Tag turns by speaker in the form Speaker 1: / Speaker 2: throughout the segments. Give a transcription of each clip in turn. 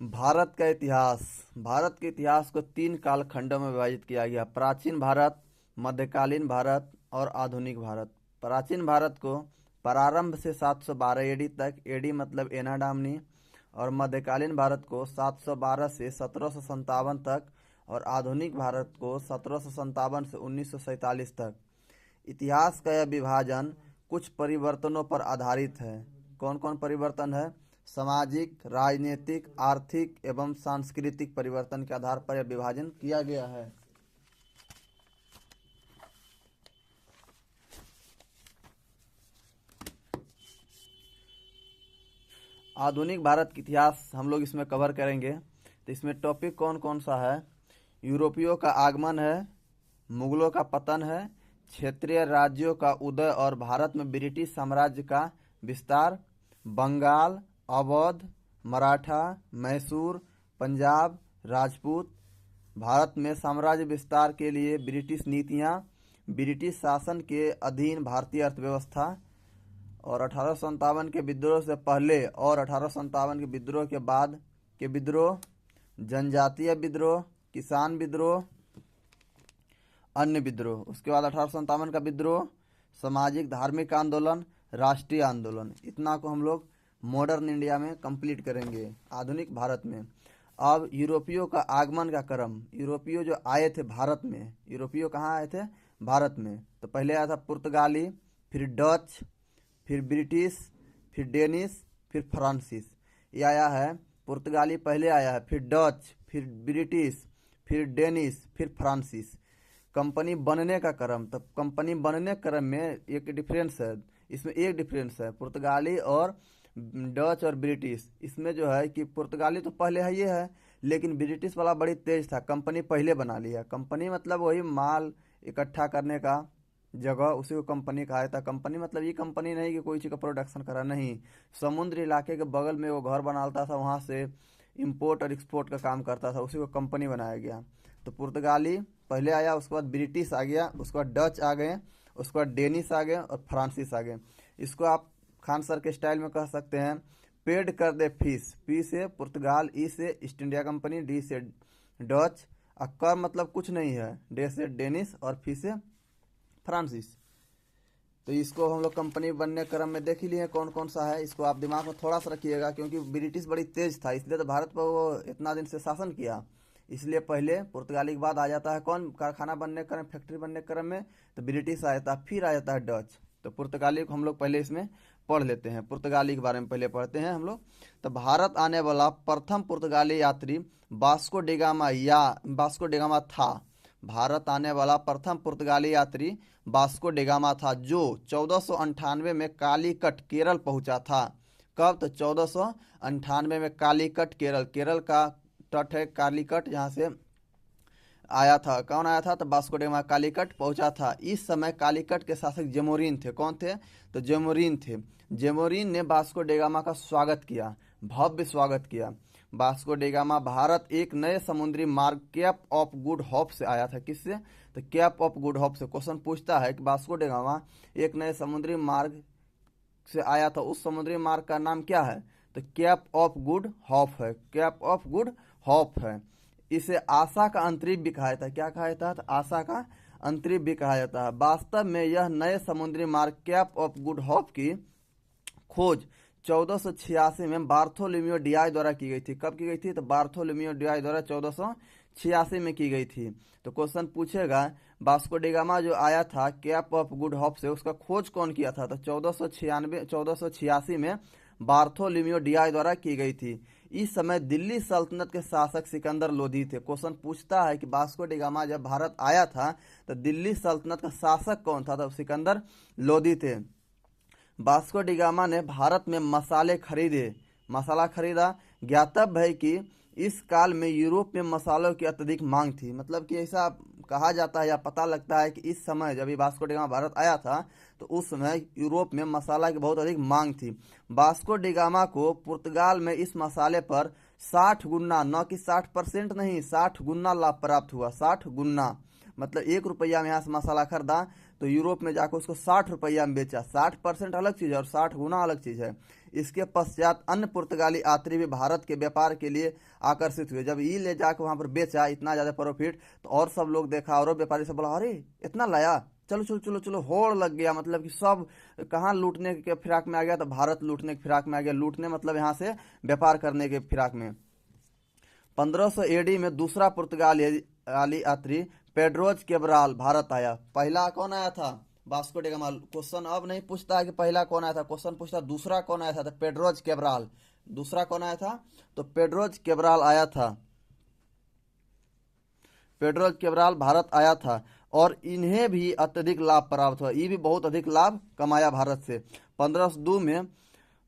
Speaker 1: भारत का इतिहास। भारत के इतिहास को तीन कालखंडों में विभाजित किया गया: प्राचीन भारत, मध्यकालीन भारत और आधुनिक भारत। प्राचीन भारत को प्रारंभ से 712 एडी तक, एडी मतलब एना डामनी, और मध्यकालीन भारत को 712 से 1757 तक, और आधुनिक भारत को 1757 से 1947 तक। इतिहास का यह विभाजन कुछ परिवर्तनों पर आधारित है। कौन कौन परिवर्तन है? सामाजिक, राजनीतिक, आर्थिक एवं सांस्कृतिक परिवर्तन के आधार पर यह विभाजन किया गया है। आधुनिक भारत का इतिहास हम लोग इसमें कवर करेंगे। तो इसमें टॉपिक कौन कौन सा है? यूरोपियों का आगमन है, मुगलों का पतन है, क्षेत्रीय राज्यों का उदय और भारत में ब्रिटिश साम्राज्य का विस्तार, बंगाल, अवध, मराठा, मैसूर, पंजाब, राजपूत, भारत में साम्राज्य विस्तार के लिए ब्रिटिश नीतियाँ, ब्रिटिश शासन के अधीन भारतीय अर्थव्यवस्था, और 1857 के विद्रोह से पहले और 1857 के विद्रोह के बाद के विद्रोह, जनजातीय विद्रोह, किसान विद्रोह, अन्य विद्रोह। उसके बाद 1857 का विद्रोह, सामाजिक धार्मिक आंदोलन, राष्ट्रीय आंदोलन। इतना को हम लोग मॉडर्न इंडिया में कंप्लीट करेंगे, आधुनिक भारत में। अब यूरोपियों का आगमन का क्रम। यूरोपियो जो आए थे भारत में, यूरोपियो कहाँ आए थे? भारत में। तो पहले आया था पुर्तगाली, फिर डच, फिर ब्रिटिश, फिर डेनिश, फिर फ्रांसीस। ये आया है पुर्तगाली पहले आया है, फिर डच, फिर ब्रिटिश, फिर डेनिश, फिर फ्रांसीस। कंपनी बनने का क्रम। तब कंपनी बनने के क्रम में एक डिफरेंस है। इसमें एक डिफरेंस है पुर्तगाली और डच और ब्रिटिश। इसमें जो है कि पुर्तगाली तो पहले है ये है, लेकिन ब्रिटिश वाला बड़ी तेज था, कंपनी पहले बना लिया। कंपनी मतलब वही माल इकट्ठा करने का जगह, उसी को कंपनी कहा जाता है। कंपनी मतलब ये कंपनी नहीं कि कोई चीज़ का प्रोडक्शन करा, नहीं। समुद्र इलाके के बगल में वो घर बनाता था, वहाँ से इंपोर्ट और एक्सपोर्ट का काम करता था, उसी को कंपनी बनाया गया। तो पुर्तगाली पहले आया, उसके बाद ब्रिटिश आ गया, उसके बाद डच आ गए, उसके बाद डेनिश आ गए और फ्रांसीस आ गए। इसको आप खान सर के स्टाइल में कह सकते हैं पेड कर दे फीस। पी से पुर्तगाल, ई से ईस्ट इंडिया कंपनी, डी से डच, और कर मतलब कुछ नहीं है, डे से डेनिश और फी से फ्रांसीस। तो इसको हम लोग कंपनी बनने क्रम में देख ही लिए कौन कौन सा है। इसको आप दिमाग में थोड़ा सा रखिएगा, क्योंकि ब्रिटिश बड़ी तेज था, इसलिए तो भारत पर वो इतना दिन से शासन किया। इसलिए पहले पुर्तगाली के बाद आ जाता है कौन? कारखाना बनने क्रम, फैक्ट्री बनने क्रम में तो ब्रिटिश आ जाता है, फिर आ जाता है डच। तो पुर्तगाली को हम लोग पहले इसमें पढ़ लेते हैं। पुर्तगाली के बारे में पहले पढ़ते हैं हम लोग। तो भारत आने वाला प्रथम पुर्तगाली यात्री वास्को डिगामा था। भारत आने वाला प्रथम पुर्तगाली यात्री वास्को डिगामा था, जो 1498 में कालीकट केरल पहुंचा था। कब? तो 1498 में कालीकट केरल, केरल का तट है कालीकट, जहाँ से आया था। कौन आया था? तो वास्को डिगामा कालीकट पहुंचा था। इस समय कालीकट के शासक जेमोरिन थे। कौन थे? तो जेमोरिन थे। जेमोरिन ने वास्को डिगामा का स्वागत किया, भव्य स्वागत किया। वास्को डिगामा भारत एक नए समुद्री मार्ग केप ऑफ गुड होप से आया था। किससे? तो केप ऑफ गुड होप से। क्वेश्चन पूछता है कि वास्को डिगामा एक नए समुद्री मार्ग से आया था, उस समुद्री मार्ग का नाम क्या है? तो केप ऑफ गुड होप है, केप ऑफ गुड होप है। इसे आशा का अंतरिक्ष भी कहा जाता है। क्या कहा जाता है? तो आशा का अंतरिक्ष भी कहा जाता है। वास्तव में यह नए समुद्री मार्ग केप ऑफ गुड होप की खोज 1486 में बार्थोलोम्यू डियाज द्वारा की गई थी। कब की गई थी? तो बार्थोलोम्यू डियाज द्वारा 1486 में की गई थी। तो क्वेश्चन पूछेगा वास्को डिगामा जो आया था केप ऑफ गुड होप से, उसका खोज कौन किया था? तो 1486 में बार्थोलोम्यू डियाज द्वारा की गई थी। इस समय दिल्ली सल्तनत के शासक सिकंदर लोधी थे। क्वेश्चन पूछता है कि वास्को डिगामा जब भारत आया था तो दिल्ली सल्तनत का शासक कौन था? तो सिकंदर लोधी थे। वास्को डिगामा ने भारत में मसाला खरीदा। ज्ञातव्य है कि इस काल में यूरोप में मसालों की अत्यधिक मांग थी। मतलब कि ऐसा कहा जाता है या पता लगता है कि इस समय जब वास्को डिगामा भारत आया था तो उस समय यूरोप में मसाला की बहुत अधिक मांग थी। वास्को डिगामा को पुर्तगाल में इस मसाले पर 60 गुना, न कि 60% नहीं, 60 गुना लाभ प्राप्त हुआ। 60 गुना मतलब 1 रुपया में यहाँ से मसाला खरीदा तो यूरोप में जाकर उसको 60 रुपया में बेचा। 60% अलग चीज़ है और 60 गुना अलग चीज़ है। इसके पश्चात अन्य पुर्तगाली यात्री भी भारत के व्यापार के लिए आकर्षित हुए। जब ये ले जाकर वहाँ पर बेचा इतना ज़्यादा प्रॉफिट, तो और सब लोग देखा और व्यापारी सब बोला, अरे इतना लाया, चलो चलो चलो चलो, होड़ लग गया। मतलब कि सब कहाँ लूटने के फिराक में आ गया, तो भारत लूटने के फिराक में आ गया। लूटने मतलब यहाँ से व्यापार करने के फिराक में। 1500 एडी में दूसरा पुर्तगाली यात्री पेड्रोज केब्राल भारत आया। पहला कौन आया था? Vasco D gamma. क्वेश्चन अब नहीं पूछता है कि पहला कौन आया था, क्वेश्चन पूछता दूसरा कौन आया था, तो पेड्रोज केब्राल। दूसरा कौन आया था? तो पेड्रोज केब्राल आया था। पेड्रोज केब्राल भारत आया था और इन्हें भी अत्यधिक लाभ प्राप्त हुआ। ये भी बहुत अधिक लाभ कमाया भारत से। 1502 में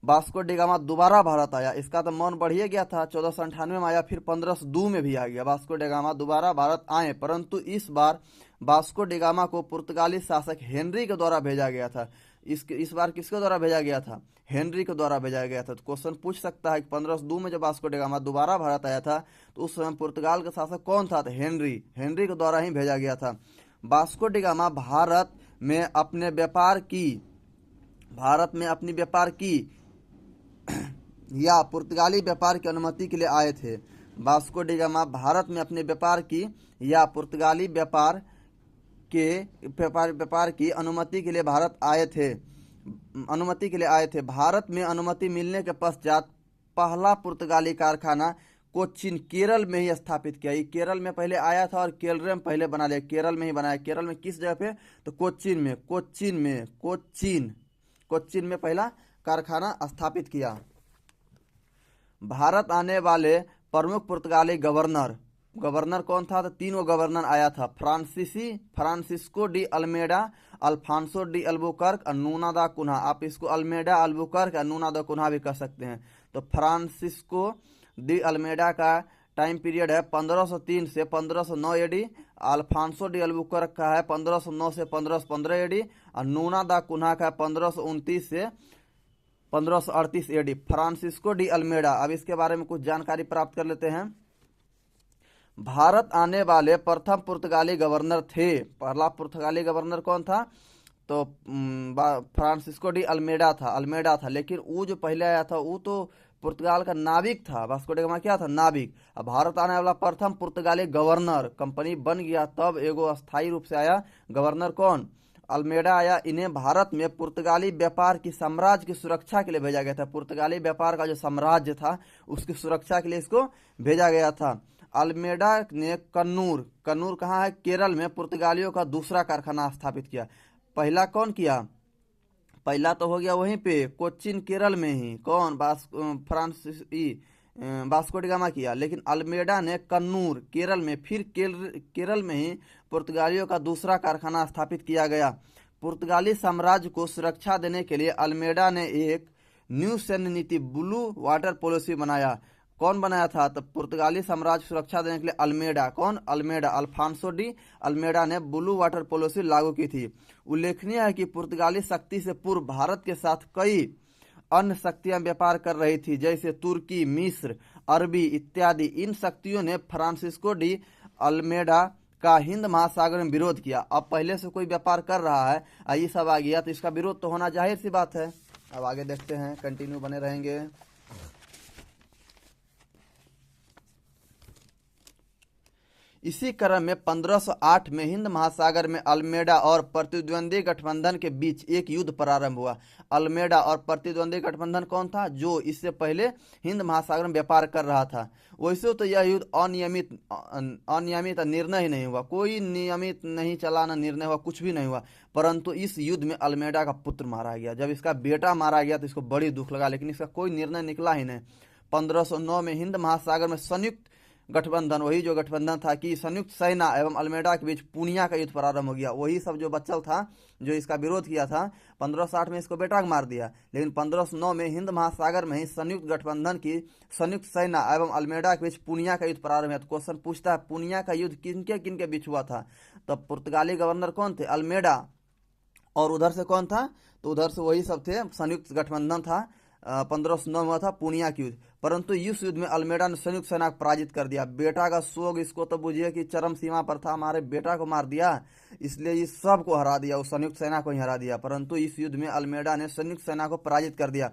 Speaker 1: वास्को डी गामा दोबारा भारत आया। इसका तो मन बढ़िए गया था, 1498 में आया, फिर 1502 में भी आ गया। वास्को डी गामा दोबारा भारत आए, परंतु इस बार वास्को डी गामा को पुर्तगाली शासक हेनरी के द्वारा भेजा गया था। इस बार किसके द्वारा भेजा गया था? हेनरी के द्वारा भेजा गया था। तो क्वेश्चन पूछ सकता है कि 1502 में जब वास्को डी गामा दोबारा भारत आया था, तो उस समय पुर्तगाल का शासक कौन था? तो हेनरी के द्वारा ही भेजा गया था। वास्को डी गामा भारत में अपनी व्यापार की या पुर्तगाली व्यापार की अनुमति के लिए आए थे। वास्को डी गामा भारत में अपने व्यापार की या पुर्तगाली व्यापार की अनुमति के लिए आए थे। भारत में अनुमति मिलने के पश्चात पहला पुर्तगाली कारखाना कोच्चिन केरल में ही स्थापित किया। ये केरल में पहले आया था और केरल में पहले बना लिया, केरल में ही बनाया। केरल में किस जगह पे? तो कोच्चिन में पहला कारखाना स्थापित किया। भारत आने वाले प्रमुख पुर्तगाली गवर्नर कौन था? तो 3 गवर्नर आया था। Francisco de Almeida, Alfonso de Albuquerque और नूना दा कुन्हा। आप इसको अल्मेडा, अल्बुकर्क और नूना दा कुन्हा भी कह सकते हैं। तो फ्रांसिस्को डी अल्मेडा का टाइम पीरियड है 1503 से 1509 एडी। अल्फांसो डी अल्बुकर्क का है 1509 से 1515 एडी और नूना दा कुन्हा का 1529 से 1538 एडी। फ्रांसिस्को डी अल्मेडा, अब इसके बारे में कुछ जानकारी प्राप्त कर लेते हैं। भारत आने वाले प्रथम पुर्तगाली गवर्नर थे। पहला पुर्तगाली गवर्नर कौन था? तो फ्रांसिस्को डी अल्मेडा था। लेकिन वो जो पहले आया था वो तो पुर्तगाल का नाविक था। वास्को डी गामा क्या था? नाविक। अब भारत आने वाला प्रथम पुर्तगाली गवर्नर, कंपनी बन गया तब एगो अस्थायी रूप से आया गवर्नर, कौन? अल्मेडा आया। इन्हें भारत में पुर्तगाली व्यापार की साम्राज्य की सुरक्षा के लिए भेजा गया था। पुर्तगाली व्यापार का जो साम्राज्य था उसकी सुरक्षा के लिए इसको भेजा गया था। अल्मेडा ने कन्नूर कहाँ है? केरल में पुर्तगालियों का दूसरा कारखाना स्थापित किया। पहला कौन किया? पहला तो हो गया वहीं पे कोच्चिन केरल में ही, कौन? वास्को डी गामा किया। लेकिन अल्मेडा ने कन्नूर केरल में, फिर केरल में ही पुर्तगालियों का दूसरा कारखाना स्थापित किया गया। पुर्तगाली साम्राज्य को सुरक्षा देने के लिए अल्मेडा ने एक न्यू सैन्य नीति, ब्लू वाटर पॉलिसी बनाया। कौन बनाया था? तो पुर्तगाली साम्राज्य सुरक्षा देने के लिए अल्मेडा, कौन? अल्मेडा, अल्फांसो डी अल्मेडा ने ब्लू वाटर पॉलिसी लागू की थी। उल्लेखनीय है कि पुर्तगाली शक्ति से पूर्व भारत के साथ कई अन्य शक्तियां व्यापार कर रही थी, जैसे तुर्की, मिस्र, अरबी इत्यादि। इन शक्तियों ने फ्रांसिस्को डी अल्मेडा का हिंद महासागर में विरोध किया। अब पहले से कोई व्यापार कर रहा है, ये सब आ गया, तो इसका विरोध तो होना जाहिर सी बात है। अब आगे देखते हैं, कंटिन्यू बने रहेंगे। इसी क्रम में 1508 में हिंद महासागर में अल्मेडा और प्रतिद्वंदी गठबंधन के बीच एक युद्ध प्रारंभ हुआ। अल्मेडा और प्रतिद्वंदी गठबंधन कौन था? जो इससे पहले हिंद महासागर में व्यापार कर रहा था। वैसे तो यह युद्ध अनियमित निर्णय ही नहीं हुआ, कोई नियमित नहीं चला, न निर्णय हुआ, कुछ भी नहीं हुआ। परंतु इस युद्ध में अल्मेडा का पुत्र मारा गया। जब इसका बेटा मारा गया तो इसको बड़ी दुख लगा, लेकिन इसका कोई निर्णय निकला ही नहीं। 1509 में हिंद महासागर में संयुक्त गठबंधन, वही जो गठबंधन था कि संयुक्त सेना एवं अल्मेडा के बीच पूनिया का युद्ध प्रारंभ हो गया। वही सब जो बच्चल था जो इसका विरोध किया था, 1560 में इसको बेटा मार दिया। लेकिन 1509 में हिंद महासागर में ही संयुक्त गठबंधन की संयुक्त सेना एवं अल्मेडा के बीच पूनिया का युद्ध प्रारंभ हुआ। तो क्वेश्चन पूछता है पूनिया का युद्ध किनके बीच हुआ था? तो पुर्तगाली गवर्नर कौन थे? अल्मेडा। और उधर से कौन था? तो उधर से वही सब थे, संयुक्त गठबंधन था 1509 में हुआ था पूर्णिया की युद्ध। परंतु इस युद्ध में अल्मेडा ने संयुक्त सेना को पराजित कर दिया। बेटा का शोक इसको तो बुझिए कि चरम सीमा पर था, हमारे बेटा को मार दिया, इसलिए इस सब को हरा दिया, उस संयुक्त सेना को ही हरा दिया। परंतु इस युद्ध में अल्मेडा ने संयुक्त सेना को पराजित कर दिया।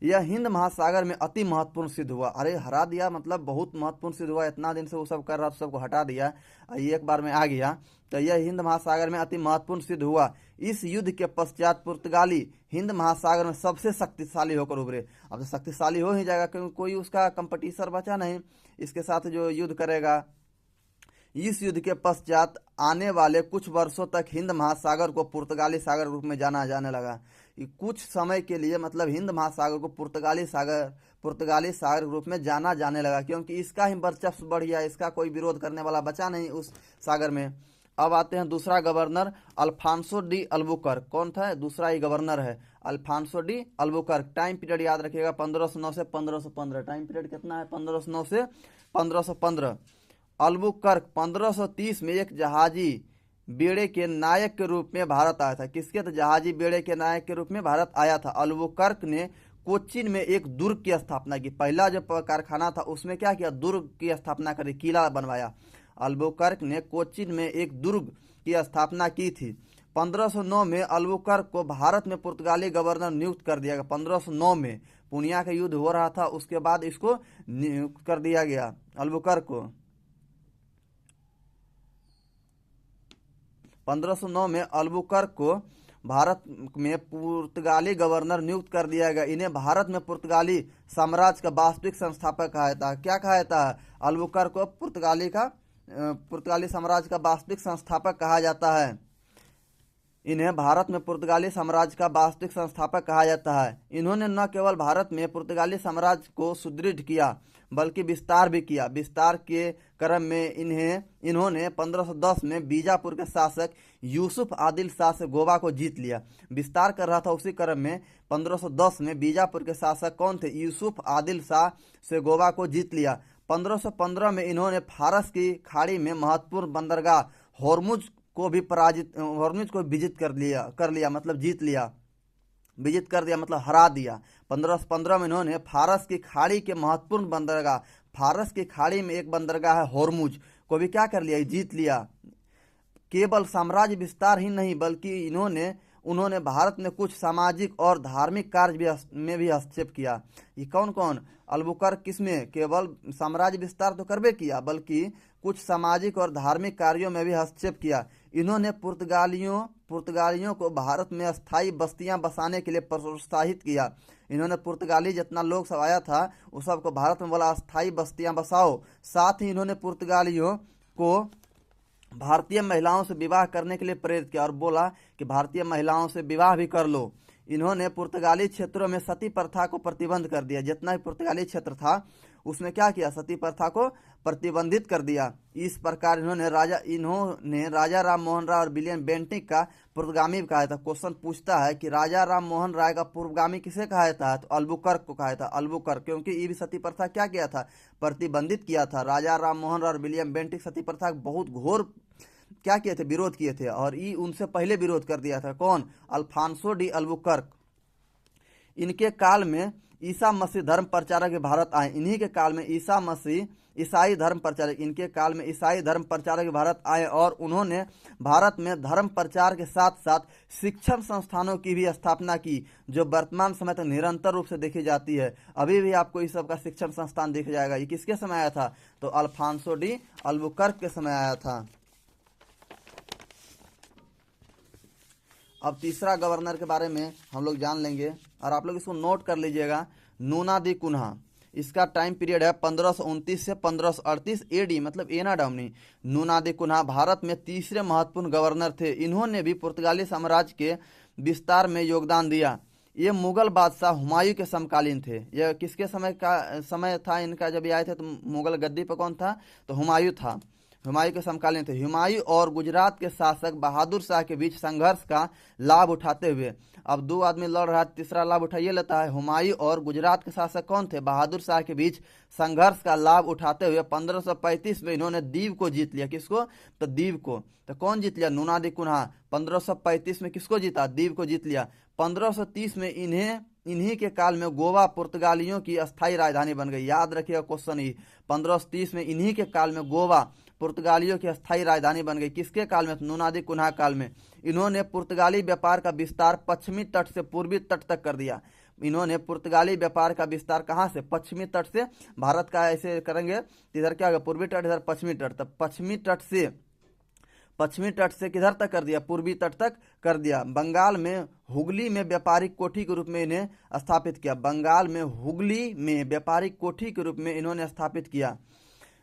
Speaker 1: यह हिंद महासागर में अति महत्वपूर्ण सिद्ध हुआ। अरे हरा दिया मतलब बहुत महत्वपूर्ण सिद्ध हुआ, इतना दिन से वो सब कर रहा था, सबको हटा दिया, एक बार में आ गया, तो यह हिंद महासागर में अति महत्वपूर्ण सिद्ध हुआ। इस युद्ध के पश्चात पुर्तगाली हिंद महासागर में सबसे शक्तिशाली होकर उभरे। अब तो शक्तिशाली हो ही जाएगा क्योंकि कोई उसका कंपटीशन बचा नहीं इसके साथ जो युद्ध करेगा। इस युद्ध के पश्चात आने वाले कुछ वर्षों तक हिंद महासागर को पुर्तगाली सागर के रूप में जाना जाने लगा। कुछ समय के लिए मतलब हिंद महासागर को पुर्तगाली सागर के रूप में जाना जाने लगा, क्योंकि इसका ही वर्चस्व बढ़ गया, इसका कोई विरोध करने वाला बचा नहीं उस सागर में। अब आते हैं दूसरा गवर्नर अल्फांसो डी अल्बुकर्क। कौन था? दूसरा ही गवर्नर है Alfonso de Albuquerque. Time period याद रखिएगा 1509 से 1515। टाइम पीरियड कितना है? 1509 से 1515। अल्बुकर्क 1530 में एक जहाजी बेड़े के नायक के रूप में भारत आया था। किसके? तो जहाजी बेड़े के नायक के रूप में भारत आया था। अल्बुकर्क ने कोचीन में एक दुर्ग की स्थापना की। पहला जो कारखाना था उसमें क्या किया? दुर्ग की स्थापना करी, किला बनवाया। अल्बुकर्क ने कोचीन में एक दुर्ग की स्थापना की थी। 1509 में अल्बुकर्क को भारत में पुर्तगाली गवर्नर नियुक्त कर दिया गया। 1509 में पूर्णिया का युद्ध हो रहा था, उसके बाद इसको नियुक्त कर दिया गया अल्बुकर्क को। 1509 में अल्बुकर्क को भारत में पुर्तगाली गवर्नर नियुक्त कर दिया गया। इन्हें भारत में पुर्तगाली साम्राज्य का वास्तविक संस्थापक कहा जाता है। क्या कहा जाता है? अल्बुकर्क को पुर्तगाली साम्राज्य का वास्तविक संस्थापक कहा जाता है। इन्हें भारत में पुर्तगाली साम्राज्य का वास्तविक संस्थापक कहा जाता है। इन्होंने न केवल भारत में पुर्तगाली साम्राज्य को सुदृढ़ किया बल्कि विस्तार भी किया। विस्तार के क्रम में इन्होंने 1510 में बीजापुर के शासक यूसुफ आदिल शाह से गोवा को जीत लिया। विस्तार कर रहा था उसी क्रम में 1510 में बीजापुर के शासक कौन थे? यूसुफ आदिल शाह से गोवा को जीत लिया। 1515 में इन्होंने फारस की खाड़ी में महत्वपूर्ण बंदरगाह होर्मुज को विजित कर लिया मतलब जीत लिया। विजित कर दिया मतलब हरा दिया। 1515 में इन्होंने फारस की खाड़ी के महत्वपूर्ण बंदरगाह, फारस की खाड़ी में एक बंदरगाह है होर्मुज, को भी क्या कर लिया? जीत लिया। केवल साम्राज्य विस्तार ही नहीं बल्कि उन्होंने भारत में कुछ सामाजिक और धार्मिक कार्य में भी हस्तक्षेप किया। ये कौन कौन? अल्बुकर्क किसमें? केवल साम्राज्य विस्तार तो करबे किया बल्कि कुछ सामाजिक और धार्मिक कार्यों में भी हस्तक्षेप किया। इन्होंने पुर्तगालियों को भारत में अस्थायी बस्तियां बसाने के लिए प्रोत्साहित किया। इन्होंने पुर्तगाली जितना लोग सब आया था उस सबको भारत में बोला अस्थायी बस्तियां बसाओ। साथ ही इन्होंने पुर्तगालियों को भारतीय महिलाओं से विवाह करने के लिए प्रेरित किया और बोला कि भारतीय महिलाओं से विवाह भी कर लो। इन्होंने पुर्तगाली क्षेत्रों में सती प्रथा को प्रतिबंध कर दिया। जितना भी पुर्तगाली क्षेत्र था उसमें क्या किया? सती प्रथा को प्रतिबंधित कर दिया। इस प्रकार इन्होंने राजा राम मोहन राय और विलियम बेंटिक का पूर्वगामी कहा था। क्वेश्चन पूछता है कि राजा राम मोहन राय का पूर्वगामी किसे कहा जाता है? तो अल्बुकर्क को कहा था। अल्बुकर्क, क्योंकि ये भी सती प्रथा क्या किया था? प्रतिबंधित किया था। राजा राम मोहन राय और विलियम बेंटिक सती प्रथा बहुत घोर क्या किए थे? विरोध किए थे। और ये उनसे पहले विरोध कर दिया था। कौन? Alfonso de Albuquerque. इनके काल में ईसा मसीह धर्म प्रचारक भारत आए। इन्हीं के काल में ईसाई धर्म प्रचारक भारत आए और उन्होंने भारत में धर्म प्रचार के साथ साथ शिक्षण संस्थानों की भी स्थापना की, जो वर्तमान समय तक निरंतर रूप से देखी जाती है। अभी भी आपको इस सब का शिक्षण संस्थान दिख जाएगा। ये किसके समय आया था? तो अल्फांसो डी अल्बुकर्क के समय आया था। अब तीसरा गवर्नर के बारे में हम लोग जान लेंगे और आप लोग इसको नोट कर लीजिएगा। नूना दी कुन्हा। इसका टाइम पीरियड है 1529 से 1538 एडी मतलब एना डोमिनी। नूना दी कुन्हा भारत में तीसरे महत्वपूर्ण गवर्नर थे। इन्होंने भी पुर्तगाली साम्राज्य के विस्तार में योगदान दिया। ये मुगल बादशाह हुमायूं के समकालीन थे। यह किसके समय था इनका? जब ये आए थे तो मुगल गद्दी पर कौन था? तो हुमायूं था। हुमायूं के समकालीन थे। हुमायूं और गुजरात के शासक बहादुर शाह के बीच संघर्ष का लाभ उठाते हुए, अब दो आदमी लड़ रहा है, तीसरा लाभ उठाइए लेता है। हुमायूं और गुजरात के शासक कौन थे? बहादुर शाह के बीच संघर्ष का लाभ उठाते हुए 1535 में इन्होंने दीव को जीत लिया। किसको? तो दीव को। तो कौन जीत लिया? नूना दी कुन्हा। 1535 में किसको जीता? दीव को जीत लिया। 1530 में इन्हें इन्हीं के काल में गोवा पुर्तगालियों की अस्थायी राजधानी बन गई। याद रखिएगा क्वेश्चन ही, 1530 में इन्हीं के काल में गोवा पुर्तगालियों की अस्थायी राजधानी बन गई। किसके काल में? नूनादी कुन्हा काल में। इन्होंने पुर्तगाली व्यापार का विस्तार पश्चिमी तट से पूर्वी तट तक कर दिया। इन्होंने पुर्तगाली व्यापार का विस्तार कहाँ से? पश्चिमी तट से। भारत का ऐसे करेंगे तो इधर क्या होगा? पूर्वी तट, इधर पश्चिमी तट। तब पश्चिमी तट से किधर तक कर दिया? पूर्वी तट तक कर दिया। बंगाल में हुगली में व्यापारिक कोठी के रूप में इन्हें स्थापित किया। बंगाल में हुगली में व्यापारिक कोठी के रूप में इन्होंने स्थापित किया।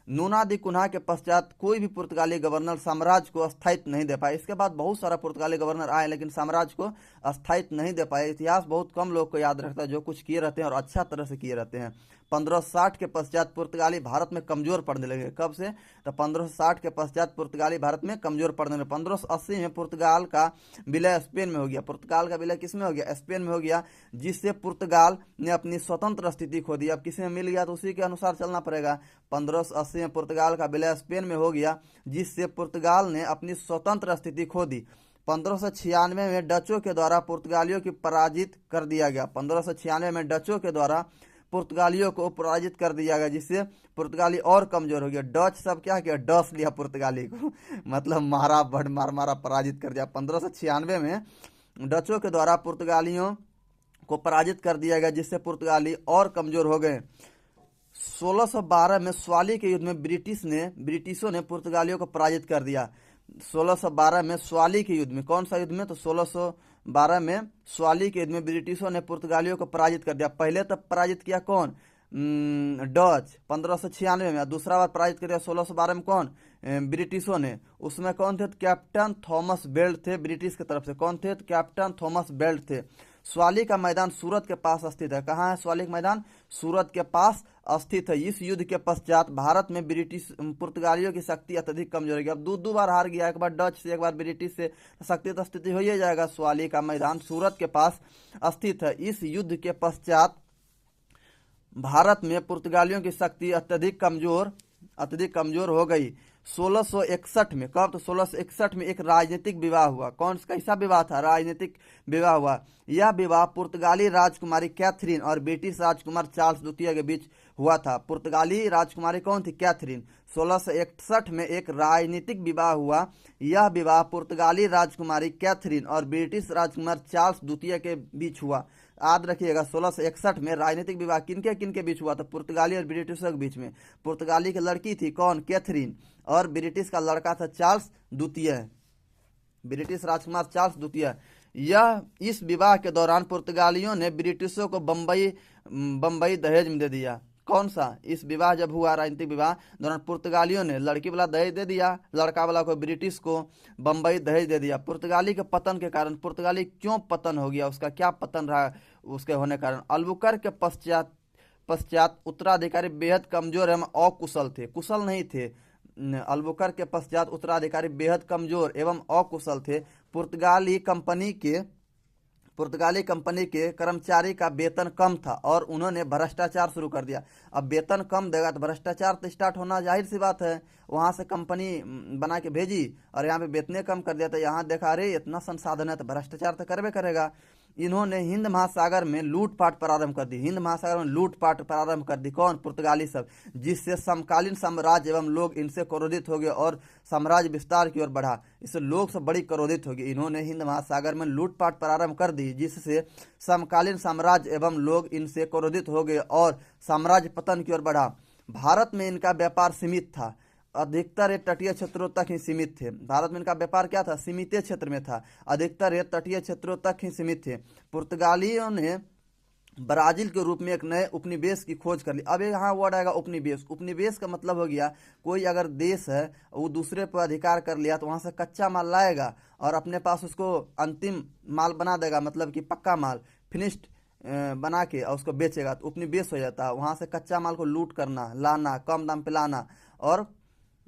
Speaker 1: नूनादी कुन्हा के पश्चात कोई भी पुर्तगाली गवर्नर साम्राज्य को स्थायित्व नहीं दे पाए। इसके बाद बहुत सारा पुर्तगाली गवर्नर आए लेकिन साम्राज्य को स्थायित्व नहीं दे पाए। इतिहास बहुत कम लोग को याद रखता है जो कुछ किए रहते हैं और अच्छा तरह से किए रहते हैं। 1560 के पश्चात पुर्तगाली भारत में कमजोर पड़ने लगे। कब से? तो 1560 के पश्चात पुर्तगाली भारत में कमजोर पड़ने लगे। 1580 में पुर्तगाल का विलय स्पेन में हो गया। पुर्तगाल का विलय किस में हो गया? स्पेन में हो गया, जिससे पुर्तगाल ने अपनी स्वतंत्र स्थिति खो दी। अब किसी में मिल गया तो उसी के अनुसार चलना पड़ेगा। 1580 में पुर्तगाल का विलय स्पेन में हो गया, जिससे पुर्तगाल ने अपनी स्वतंत्र स्थिति खो दी। 1596 में डचों के द्वारा पुर्तगालियों की पराजित कर दिया गया। 1596 में डचों के द्वारा पुर्तगालियों को पराजित कर दिया गया, जिससे पुर्तगाली और कमजोर हो गया। डच सब क्या किया? डस लिया पुर्तगाली को मतलब मारा पराजित कर दिया। 1596 में डचों के द्वारा पुर्तगालियों को पराजित कर दिया गया, जिससे पुर्तगाली और कमजोर हो गए। 1612 में स्वाली के युद्ध में ब्रिटिशों ने पुर्तगालियों को पराजित कर दिया। 1612 में स्वाली के युद्ध में, कौन सा युद्ध में? तो 1612 में स्वाली के युद्ध में ब्रिटिशों ने पुर्तगालियों को पराजित कर दिया। पहले तब पराजित किया कौन? डच 1596 में। दूसरा बार पराजित कर दिया 1612 में कौन? ब्रिटिशों ने। उसमें कौन थे? कैप्टन थॉमस बेल्ट थे ब्रिटिश की तरफ से। कौन थे? कैप्टन थॉमस बेल्ट थे। स्वाली का मैदान सूरत के पास स्थित है। कहाँ है स्वाली का मैदान? सूरत के पास स्थित है। इस युद्ध के पश्चात भारत में पुर्तगालियों की शक्ति अत्यधिक कमजोर हो गई। अब दो बार हार गया, एक बार डच से एक बार ब्रिटिश से, शक्ति तो स्थिति हो ही जाएगा। स्वाली का मैदान सूरत के पास स्थित है। इस युद्ध के पश्चात भारत में पुर्तगालियों की शक्ति अत्यधिक कमजोर हो गई। 1661 में, कब? तो 1661 में एक राजनीतिक विवाह हुआ। कैसा विवाह था? राजनीतिक विवाह हुआ। यह विवाह पुर्तगाली राजकुमारी कैथरीन और ब्रिटिश राजकुमार चार्ल्स द्वितीय के बीच हुआ था। पुर्तगाली राजकुमारी कौन थी? कैथरीन। 1661 में एक राजनीतिक विवाह हुआ। यह विवाह पुर्तगाली राजकुमारी कैथरीन और ब्रिटिश राजकुमार चार्ल्स द्वितीय के बीच हुआ। याद रखिएगा 1661 में राजनीतिक विवाह किनके बीच हुआ था? पुर्तगाली और ब्रिटिशों के बीच में। पुर्तगाली की लड़की थी कौन? कैथरीन, और ब्रिटिश का लड़का था चार्ल्स द्वितीय, ब्रिटिश राजकुमार चार्ल्स द्वितीय। इस विवाह के दौरान पुर्तगालियों ने ब्रिटिशों को बम्बई दहेज में दे दिया। कौन सा? इस विवाह जब हुआ, राजनीतिक विवाह दौरान पुर्तगालियों ने लड़की वाला दहेज दे दिया, लड़का वाला को ब्रिटिश को बम्बई दहेज दे दिया। पुर्तगाली के पतन के कारण, पुर्तगाली क्यों पतन हो गया, उसका क्या पतन रहा उसके होने कारण? अल्बुकर्क के पश्चात उत्तराधिकारी बेहद कमजोर एवं अकुशल थे, कुशल नहीं थे। अल्बुकर्क के पश्चात उत्तराधिकारी बेहद कमजोर एवं अकुशल थे। पुर्तगाली कंपनी के कर्मचारी का वेतन कम था और उन्होंने भ्रष्टाचार शुरू कर दिया। अब वेतन कम देगा तो भ्रष्टाचार तो स्टार्ट होना जाहिर सी बात है। वहां से कंपनी बना के भेजी और यहाँ पे वेतने कम कर दिया, तो यहाँ देखा अरे इतना संसाधन है तो भ्रष्टाचार तो करबे करेगा। इन्होंने हिंद महासागर में लूटपाट प्रारंभ कर दी। कौन? पुर्तगाली सब, जिससे समकालीन साम्राज्य एवं लोग इनसे क्रोधित हो गए और साम्राज्य विस्तार की ओर बढ़ा। इससे लोग सब बड़ी क्रोधित हो गए। इन्होंने हिंद महासागर में लूटपाट प्रारंभ कर दी, जिससे समकालीन साम्राज्य एवं लोग इनसे क्रोधित हो गए और साम्राज्य पतन की ओर बढ़ा। भारत में इनका व्यापार सीमित था, अधिकतर ये तटीय क्षेत्रों तक ही सीमित थे। भारत में इनका व्यापार क्या था? सीमित क्षेत्र में था, अधिकतर ये तटीय क्षेत्रों तक ही सीमित थे। पुर्तगालियों ने ब्राजील के रूप में एक नए उपनिवेश की खोज कर ली। अब यहाँ वर्ड आएगा उपनिवेश। उपनिवेश का मतलब हो गया कोई अगर देश है वो दूसरे पर अधिकार कर लिया तो वहाँ से कच्चा माल लाएगा और अपने पास उसको अंतिम माल बना देगा, मतलब कि पक्का माल फिनिश्ड बना के और उसको बेचेगा, तो उपनिवेश हो जाता है। वहाँ से कच्चा माल को लूट करना, लाना, कम दाम पे लाना। और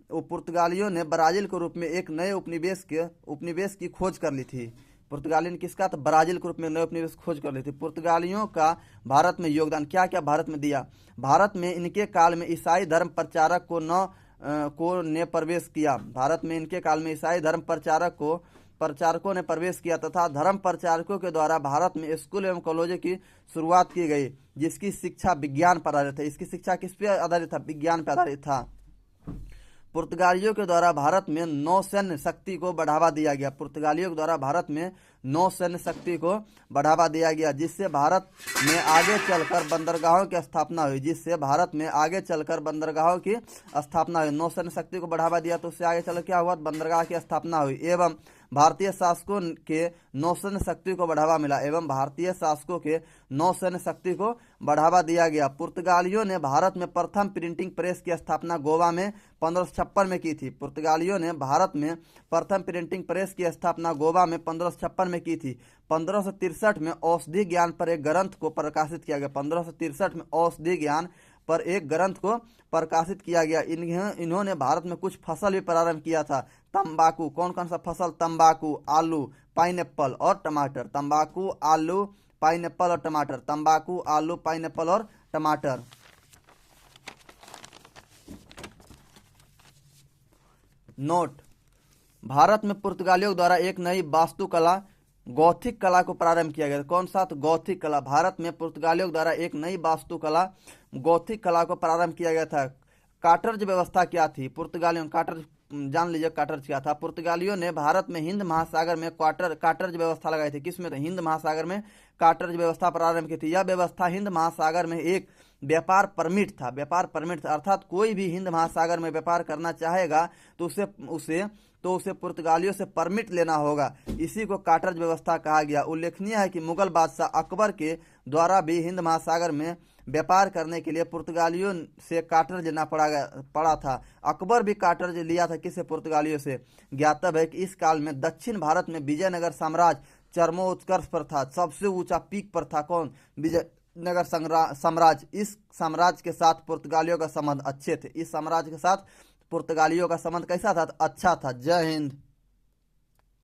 Speaker 1: वो पुर्तगालियों ने ब्राजील के रूप में एक नए उपनिवेश की खोज कर ली थी। पुर्तगाली ने किसका? तो ब्राजील के रूप में नए उपनिवेश की खोज कर ली थी। पुर्तगालियों का भारत में योगदान क्या क्या भारत में दिया? भारत में इनके काल में ईसाई धर्म प्रचारक ने प्रवेश किया। भारत में इनके काल में ईसाई धर्म प्रचारक प्रचारकों ने प्रवेश किया तथा धर्म प्रचारकों के द्वारा भारत में स्कूल एवं कॉलेजों की शुरुआत की गई, जिसकी शिक्षा विज्ञान पर आधारित है। इसकी शिक्षा किस पे आधारित था? विज्ञान पर आधारित था। पुर्तगालियों के द्वारा भारत में नौसैन्य शक्ति को बढ़ावा दिया गया। पुर्तगालियों के द्वारा भारत में नौसैन्य शक्ति को बढ़ावा दिया गया, जिससे भारत में आगे चलकर बंदरगाहों की स्थापना हुई। नौसैन्य शक्ति को बढ़ावा दिया तो उससे आगे चल क्या हुआ? बंदरगाह की स्थापना हुई एवं भारतीय शासकों के नौसैन्य शक्ति को बढ़ावा दिया गया। पुर्तगालियों ने भारत में प्रथम प्रिंटिंग प्रेस की स्थापना गोवा में 1556 में की थी। 1563 में औषधि ज्ञान पर एक ग्रंथ को प्रकाशित किया गया। इन्होंने भारत में कुछ फसल भी प्रारंभ किया था। तंबाकू, कौन कौन सा फसल? तंबाकू, आलू, पाइनएप्पल और टमाटर। नोट: भारत में पुर्तगालियों द्वारा एक नई वास्तुकला गौथिक कला को प्रारंभ किया गया। कौन सा? तो गौथिक कला। भारत में पुर्तगालियों द्वारा एक नई वास्तुकला गौथिक कला को प्रारंभ किया गया था। काटर्ज व्यवस्था क्या थी? पुर्तगालियों जान लीजिए काटर्ज क्या था। पुर्तगालियों ने भारत में हिंद महासागर में काटर्ज व्यवस्था लगाई थी। किसमें? तो हिंद महासागर में काटर्ज व्यवस्था प्रारंभ की थी। यह व्यवस्था हिंद महासागर में एक व्यापार परमिट था, अर्थात कोई भी हिंद महासागर में व्यापार करना चाहेगा तो उसे पुर्तगालियों से परमिट लेना होगा। इसी को काटर्ज व्यवस्था कहा गया। उल्लेखनीय है कि मुगल बादशाह अकबर के द्वारा भी हिंद महासागर में व्यापार करने के लिए पुर्तगालियों से काटर्ज लेना पड़ा था। अकबर भी काटर्ज लिया था। किससे? पुर्तगालियों से। ज्ञातव्य है कि इस काल में दक्षिण भारत में विजयनगर साम्राज्य चरमोत्कर्ष पर था, सबसे ऊंचा पीक पर था। कौन? विजयनगर साम्राज्य। इस साम्राज्य के साथ पुर्तगालियों का संबंध अच्छे थे। कैसा था? अच्छा था। जय हिंद।